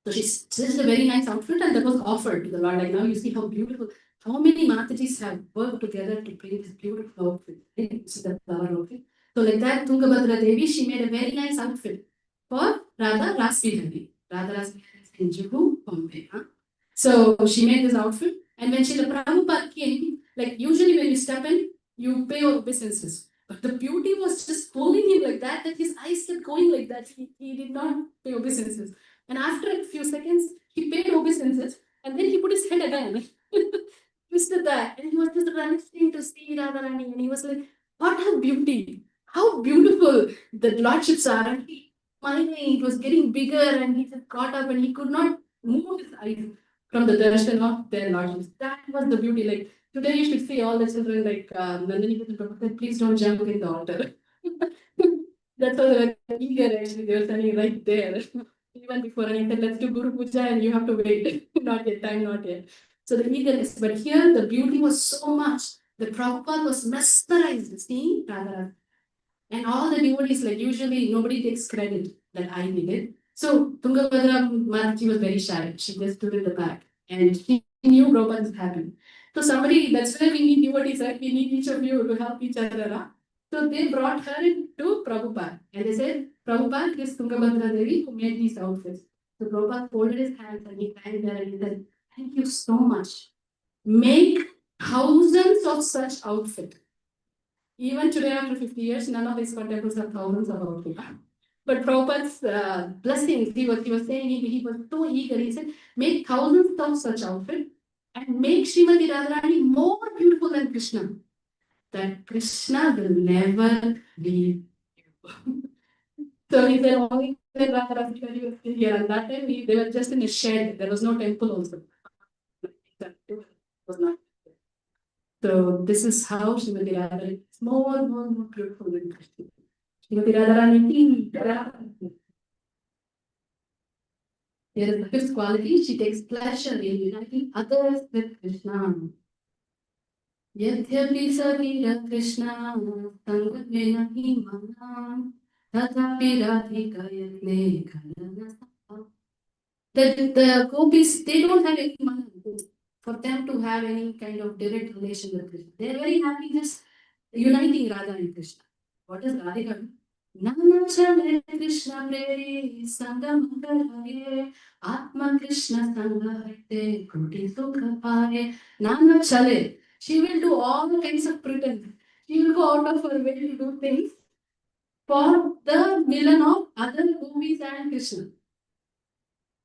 So she stitched a very nice outfit and that was offered to the Lord. Like now you see how beautiful, how many Matajis have worked together to bring this beautiful outfit. Right? This is the flower outfit. So like that, Tungabhadra Devi, she made a very nice outfit for Radha Rasbihari. Radha Rasbihari is in Juhu, Bombay. Huh? So she made this outfit. And when Srila Prabhupada came, like usually when you step in, you pay obeisances. But the beauty was just pulling him like that his eyes kept going like that. He did not pay obeisances. And after a few seconds, he paid obeisances and then he put his head again. Twisted that. And he was just running to see Radharani. And he was like, what a beauty. How beautiful the lordships are. And he smiling, it was getting bigger and he just got up and he could not move his eyes from the darshan of their lordships. That was the beauty. Like today you should see all the children like Nandini Prabhupada, please don't jump in the altar. That's why they were eager actually. They were standing right there. Even before, and I said, let's do Guru Puja and you have to wait. Not yet, time not yet. So the eagerness, but here the beauty was so much. The Prabhupada was mesmerized, seeing Radha. And all the devotees, like usually nobody takes credit that I did it. So Tungabhadra Mataji was very shy. She just stood in the back and she knew Prabhupada was happy. So somebody, that's why we need devotees, right? We need each of you to help each other. Huh? So they brought her into Prabhupada and they said, Prabhupada is Tungabhadra Devi who made these outfits. So Prabhupada folded his hands and he thanked her and he said, thank you so much. Make thousands of such outfits. Even today, after 50 years, none of these temples have thousands of outfits. But Prabhupada's blessings, he was saying, he was so eager. He said, make thousands of such outfits and make Srimati Radharani more beautiful than Krishna. That Krishna will never leave you. So he said, only when Radharani was still here. And that time they were just in a shed. There was no temple also. That was not. So this is how Srimati Radharani is more beautiful than Krishna. Srimati Radharani. Here is the fifth quality. She takes pleasure in uniting others with Krishna. यद्यपि शरीर कृष्ण संगमेन हि मनः तथापि Radhika यत्ने खलनः. The gopis, they don't have any money for them to have any kind of direct relation with Krishna. They are very happy just uniting Radha and Krishna. What is Radhika? Nana chale Krishna preri sangam karaye Atma Krishna sangha harte koti sukha paye. Nana chale. She will do all kinds of pretense. She will go out of her way to do things for the milan of other gopis and Krishna.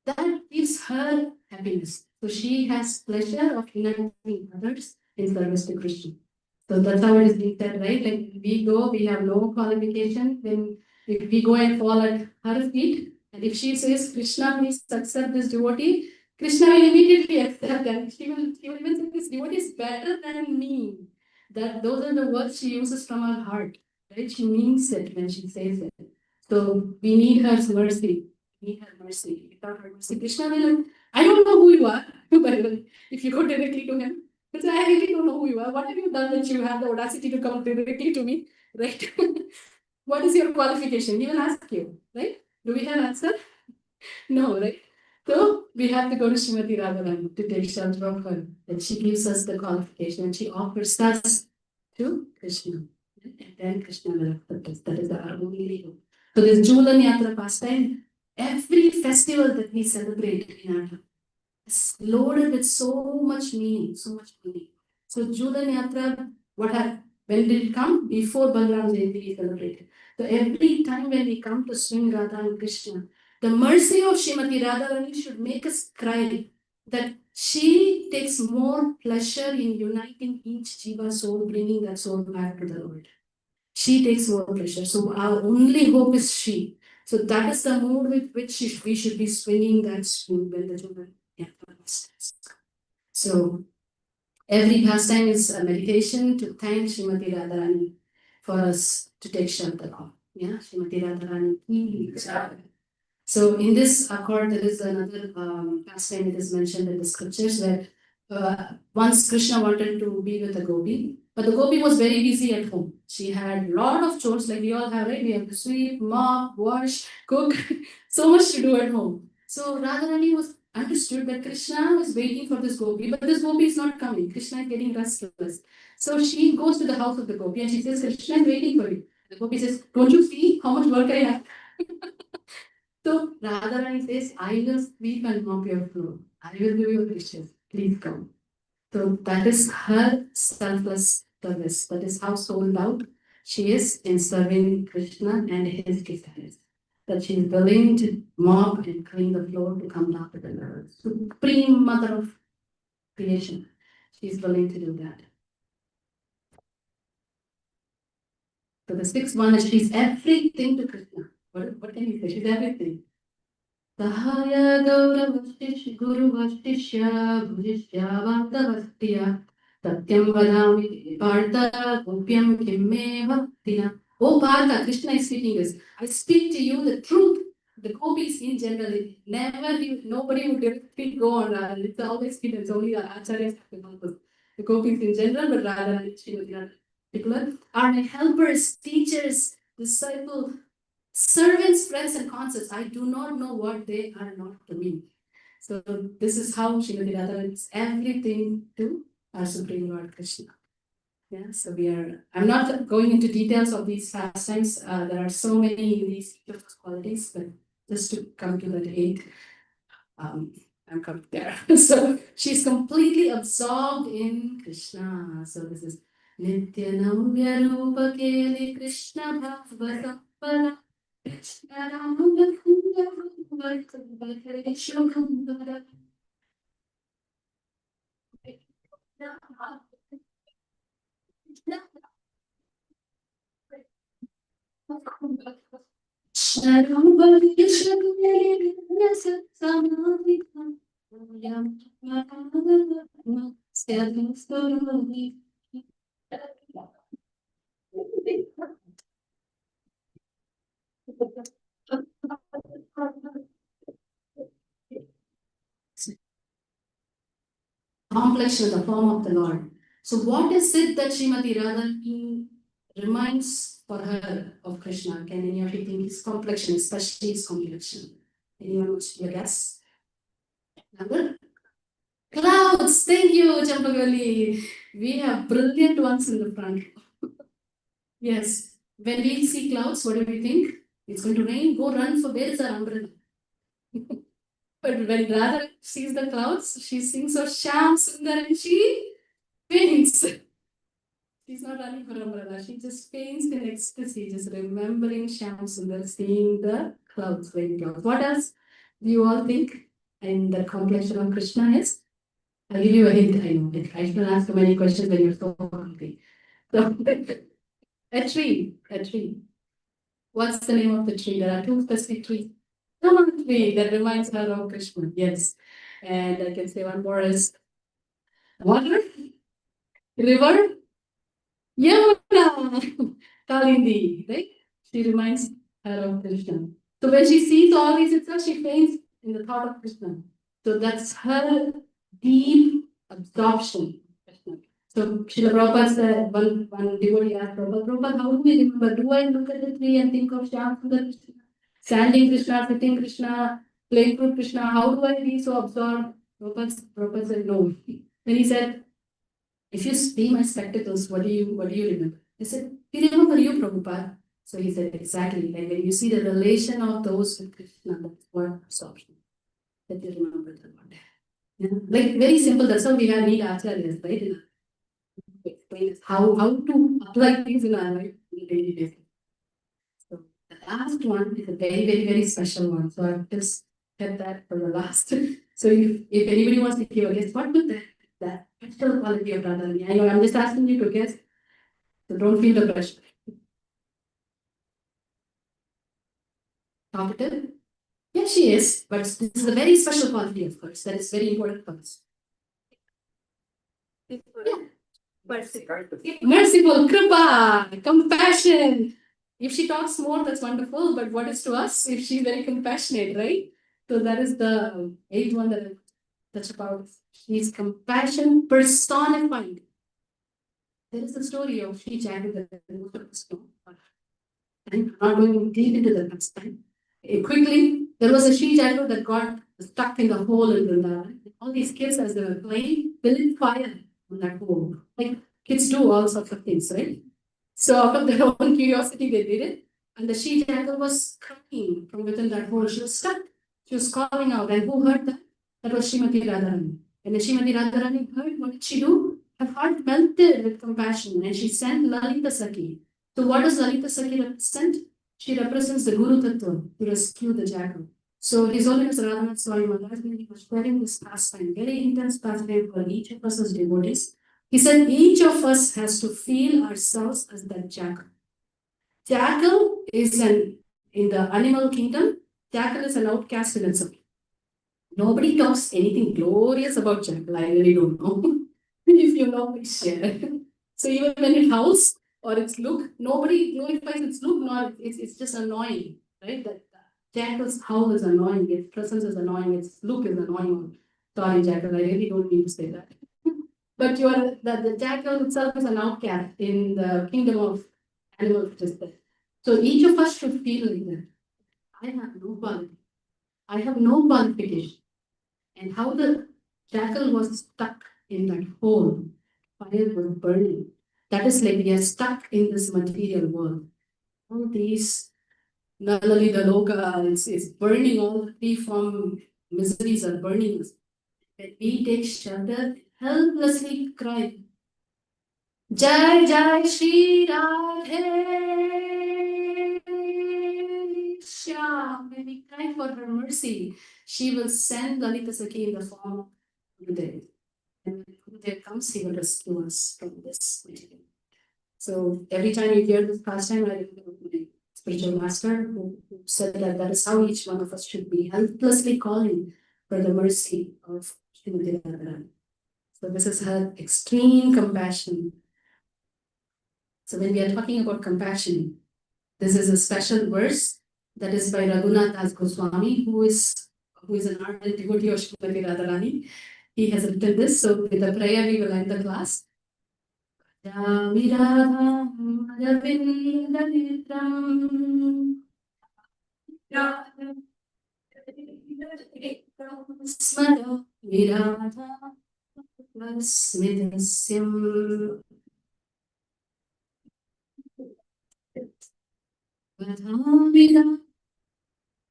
That gives her happiness. So she has pleasure of uniting others in service to Krishna. So that's how it is being said, right? Like we go, we have no qualification, then if we go and fall at her feet, and if she says, Krishna, please accept this devotee, Krishna will immediately accept that. She will even say, this devotee is better than me. That those are the words she uses from her heart, right? She means it when she says it. So we need her mercy. We need her mercy. Without her mercy, Krishna will. I don't know who you are, by the way. If you go directly to him, but I really don't know who you are. What have you done that you have the audacity to come directly to me, right? What is your qualification? He will ask you, right? Do we have answer? No, right? So we have to go to Srimati Radharani to take shelter of her. And she gives us the qualification and she offers us to Krishna. And then Krishna will accept us. That is our only legal. So this Julan Yatra pastime, every festival that we celebrate in our is loaded with so much meaning, so much meaning. So Julan Yatra, what happened? When did it come? Before Balaram Jayanti we celebrated. So every time when we come to swing Radha and Krishna, the mercy of Srimati Radharani should make us cry that she takes more pleasure in uniting each jiva soul, bringing that soul back to the Lord. She takes more pleasure. So our only hope is she. So that is the mood with which we should be swinging that swing when the children. So every pastime is a meditation to thank Srimati Radharani for us to take shelter of. Yeah, Srimati Radharani. So in this accord, there is another pastime that is mentioned in the scriptures where once Krishna wanted to be with a gopi, but the gopi was very busy at home. She had a lot of chores like we all have, right? We have to sweep, mop, wash, cook, so much to do at home. So Radharani was understood that Krishna was waiting for this gopi, but this gopi is not coming. Krishna is getting restless. So she goes to the house of the gopi and she says, Krishna is waiting for you. The gopi says, don't you see how much work I have? So Radharani says, I will sweep and mop your floor. I will do your dishes. Please come. So that is her selfless service. That is how sold out she is in serving Krishna and his desires. That she is willing to mop and clean the floor to come down to the supreme mother of creation. She is willing to do that. So the sixth one is she's everything to Krishna. What can you say? She's everything. Sahaya Gauravastish Guru Vastisha Bhujishya Vantavastya Satyam Vadami Partha Gopyam Kimme Bhaktina. Oh Partha, Krishna is speaking this. I speak to you the truth. The gopis in general, nobody would directly go on Radha. It's always been, it's only the acharyas have to help us. The gopis in general, but Radha and Srimati in particular, are my helpers, teachers, disciples, servants, friends, and concerts. I do not know what they are not to me. So this is how Srimati Radha is everything to our Supreme Lord Krishna. Yeah, so I'm not going into details of these pastimes. There are so many in these qualities, but just to come to that eight, I'm coming there. So she's completely absorbed in Krishna. So this is Nitya Navya Rupa Keli Krishna Bhava Sampala Complexion, the form of the Lord. So, what is it that Srimati Radharani reminds for her of Krishna? Can any of you think his complexion, especially his complexion? Anyone wants to guess? Number? Clouds! Thank you, Champagali. We have brilliant ones in the front. Yes. When we see clouds, what do we think? It's going to rain. Go run for where is our umbrella? But when Radha sees the clouds, she sings of Sham Sundar and she faints. She's not running for umbrella. She just faints in ecstasy, just remembering Sham Sundar, seeing the clouds, rain clouds. What else do you all think in the complexion of Krishna is? I'll give you a hint. I know I shouldn't ask too many questions when you're so hungry. So, a tree, a tree. What's the name of the tree? There are two specific trees. One tree that reminds her of Krishna. Yes. And I can say one more is water, river, Yamuna, Kalindi, right? She reminds her of Krishna. So when she sees all these itself, she faints in the thought of Krishna. So that's her deep absorption. So Srila Prabhupada said, one devotee asked Prabhupada, how do we remember? Do I look at the tree and think of Shyam Sundar Krishna? Standing Krishna, sitting Krishna, playing fruit Krishna, how do I be so absorbed? Prabhupada said, no. Then he said, if you see my spectacles, what do you remember? He said, we remember you, Prabhupada. So he said, exactly. Like when you see the relation of those with Krishna, that's what absorption. That you remember the Lord. Yeah. Like very simple, that's how we have need acharyas, right? To explain us how to apply things in our life on a daily basis. So the last one is a very, very, very special one. So I've just kept that for the last. So if anybody wants to give a guess, what would that special quality of Radharani? I know I'm just asking you to guess, so don't feel the pressure. Talkative? Yeah, she is, but this is a very special quality, of course, that is very important for us. Yeah. Merciful, kripa, compassion. If she talks more, that's wonderful. But what is to us if she's very compassionate, right? So that is the eighth one that I touch about. She's compassion personified. There is a story of Sri Jagat that most of us know. I'm not going deep into that next time. Quickly, there was a Sri Jagat that got stuck in the hole in Vrindavan. All these kids, as they were playing, they lit fire on that hole. Like kids do all sorts of things, right? So out of their own curiosity, they did it. And the she jackal was crying from within that hole. She was stuck. She was calling out. And who heard that? That was Srimati Radharani. And when Srimati Radharani heard, what did she do? Her heart melted with compassion and she sent Lalita Sakhi. So what does Lalita Sakhi represent? She represents the Guru Tattva to rescue the jackal. So His Holiness Radhanath Swami Maharaj, when he was sharing this pastime, very intense pastime for each of us as devotees, he said each of us has to feel ourselves as that jackal. Jackal is in the animal kingdom, jackal is an outcast in itself. Nobody talks anything glorious about jackal. I really don't know. If you know, please share. So even when it howls or its look, nobody glorifies its look, nor it's just annoying, right? That jackal's howl is annoying, its presence is annoying, its look is annoying. Sorry, jackal, I really don't mean to say that. But the jackal itself is an outcast in the kingdom of animal existence. So each of us should feel like that. I have no quality. I have no qualification. And how the jackal was stuck in that hole, fire was burning. That is like we are stuck in this material world. All these Nalali the Loka is burning, all the three form miseries are burning us. When we take shelter, helplessly cry, Jai Jai Shri Radhe, when we cry for her mercy, she will send Lalita Sakhi in the form of Gurudev. And when Gurudev comes, he will rescue us from this material. So every time you hear this pastime, I remember my spiritual master who said that that is how each one of us should be helplessly calling for the mercy of Srimati Radharani. So this is her extreme compassion. So when we are talking about compassion, this is a special verse that is by Raghunath Das Goswami, who is an ardent devotee of Srimati Radharani. He has written this. So with the prayer, we will end the class. Smara Viradha Smitasyam Vadhamida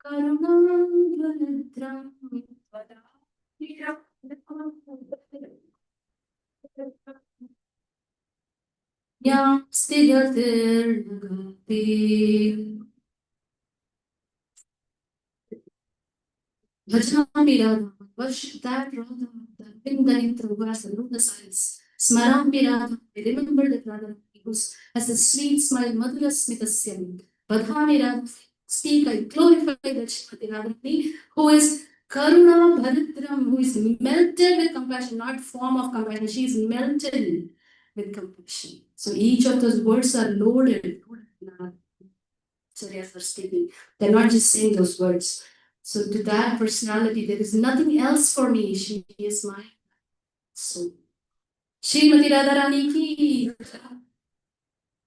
Karunam Dvanadram Yam Stigatir Nagati Vajnami Radha, worship that Radha, that Pindarit verse and the silence. Smarambi Radha, I remember that Radha who has a sweet smile, Madhura Smitasyam. Vadhami Radha, speak, I glorify that Shrimati Radharani, who is Karuna Bharatram, who is melted with compassion, not form of compassion, she is melted with compassion. So each of those words are loaded. Sorry, as they're speaking, they're not just saying those words. So to that personality, there is nothing else for me. She is my soul. Srimati Radharani ki.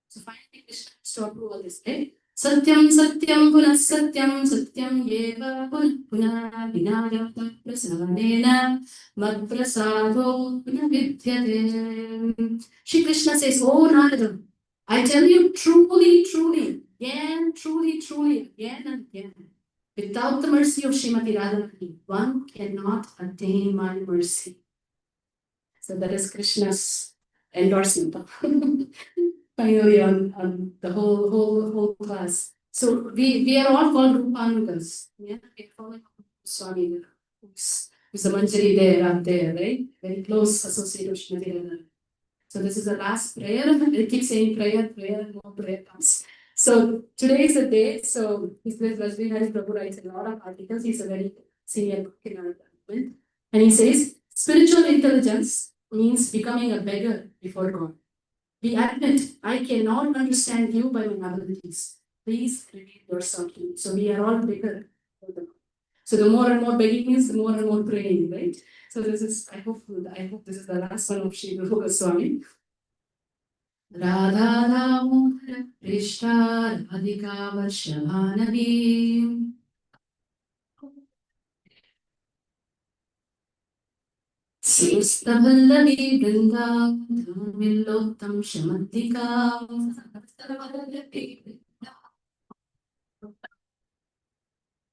So finally, Krishna has to approve all this, right? Satyam Satyam Punah Satyam Satyam Yeva Punah Punah Vinayata Prasadena Mad Prasado Punah Vidyate. Shri Krishna says, oh Narada, I tell you truly, truly, again, truly, truly, again and again. Without the mercy of Srimati Radharani, one cannot attain my mercy. So that is Krishna's endorsement finally on the whole class. So we are all called Rupanugas. Yeah, we are following Swami, who's a Manjari there, up there, right? Very close associate of Srimati Radharani. So this is the last prayer. I keep saying prayer, and more prayer comes. So today is the day. So His Grace Vajrayana Hari Prabhu writes a lot of articles. He's a very senior book in our department. And he says, spiritual intelligence means becoming a beggar before God. We admit, I cannot understand you by my abilities. Please reveal yourself to me. So we are all beggar. So the more and more begging means the more and more praying, right? So this is, I hope this is the last one of Sri Guru Goswami. Radha Damodara Krishna Radhika Varshavanavi Sistavallavi Vrinda Dhamilottam Shamantika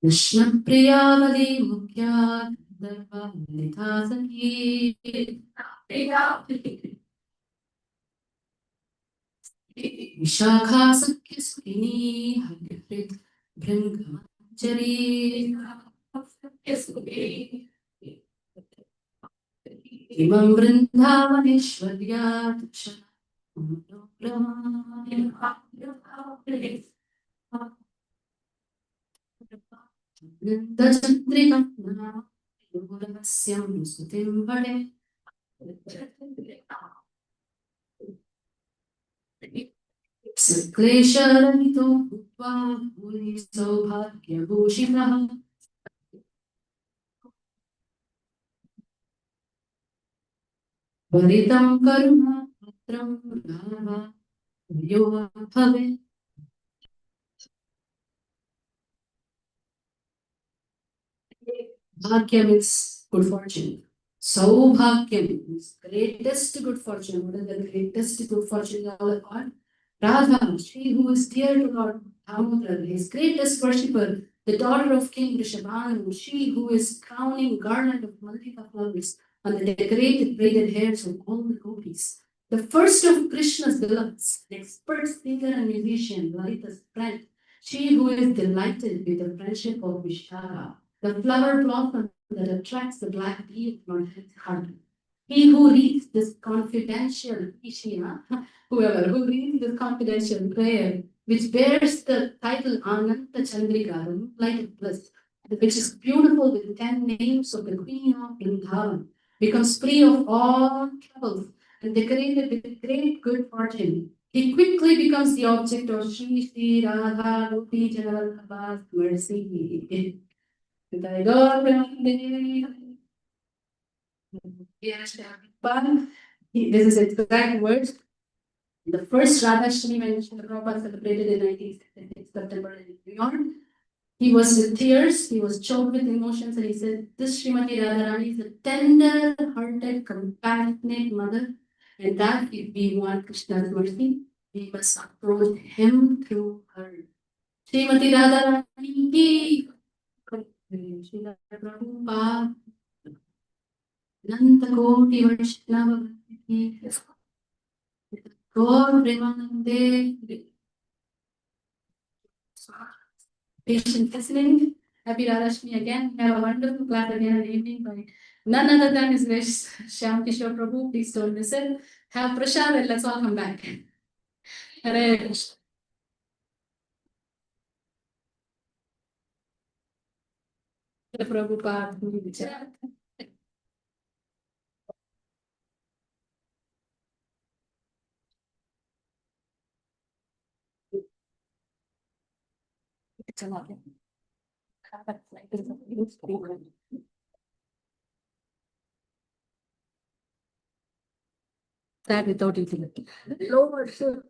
Krishna Priyavali Mukhya Dharma Nithasaki Vishakha Sakya Sukini Hagrit Bringamachari Imam Vrindavaneshwarya Dakshana Vrindajantrika Yogurasyam Sutim Vade Saklesharamito Bhutva Muni Saubhagya Bhushinaha Varitam Karuna Patram Rava Yoga Bhave. Bhagya means good fortune. Saubhagyam means greatest good fortune. What is the greatest good fortune in all God? Radha, she who is dear to Lord Damodar, his greatest worshipper, the daughter of King Rishabhanu, she who is crowning garland of Mallika flowers on the decorated braided hairs of all the gopis. The first of Krishna's beloveds, the expert singer and musician, Lalita's friend, She who is delighted with the friendship of Vishaka, the flower blossom that attracts the black bee from his heart. He who reads this confidential, Ishina, whoever who reads this confidential prayer, which bears the title Ananta Chandrika, light of bliss, which is beautiful with 10 names of the Queen of Vrindavan, becomes free of all troubles and decorated with great good fortune. He quickly becomes the object of Sri Radha Gopi Janavallabha's mercy. This is exact words. The first Radhastami mentioned the Prabhupada celebrated in 1966 September in New York. He was with tears, he was choked with emotions, and he said, this Srimati Radharani is a tender-hearted, compassionate mother, and that if we want Krishna's mercy, we must approach him through her. Srimati Radharani ki Srila Prabhupada Nanta Koti Vaishnava ki Gaur Premanande. Patient listening. Happy Radhastami again. Have a wonderful class again in the evening by none other than His Grace Shyam Kishore Prabhu. Please don't miss it. Have prasad and let's all come back. Hare Krishna. Prabhupada. It's a lot. That without eating. Lower, sir.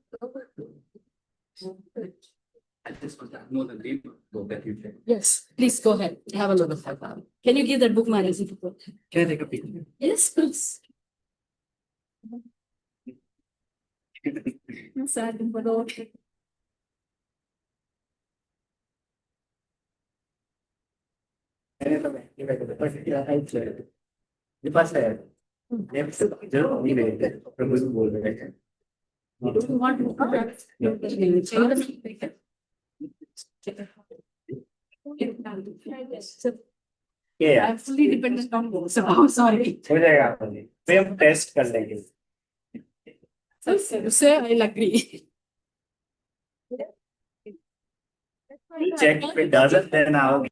And this was more than deep book that you checked. Yes, please go ahead. Have a look at that. Can you give that book my receipt? Can I take a picture? Yes, please. Sad, but okay. The first time. Next, जरूर नहीं लेते प्रभु बोल रहे हैं You don't want to Yeah, I'm fully dependent on you, so I'm sorry. हो जाएगा अपन पे हम टेस्ट कर लेंगे So I'll agree. check if it doesn't then I'll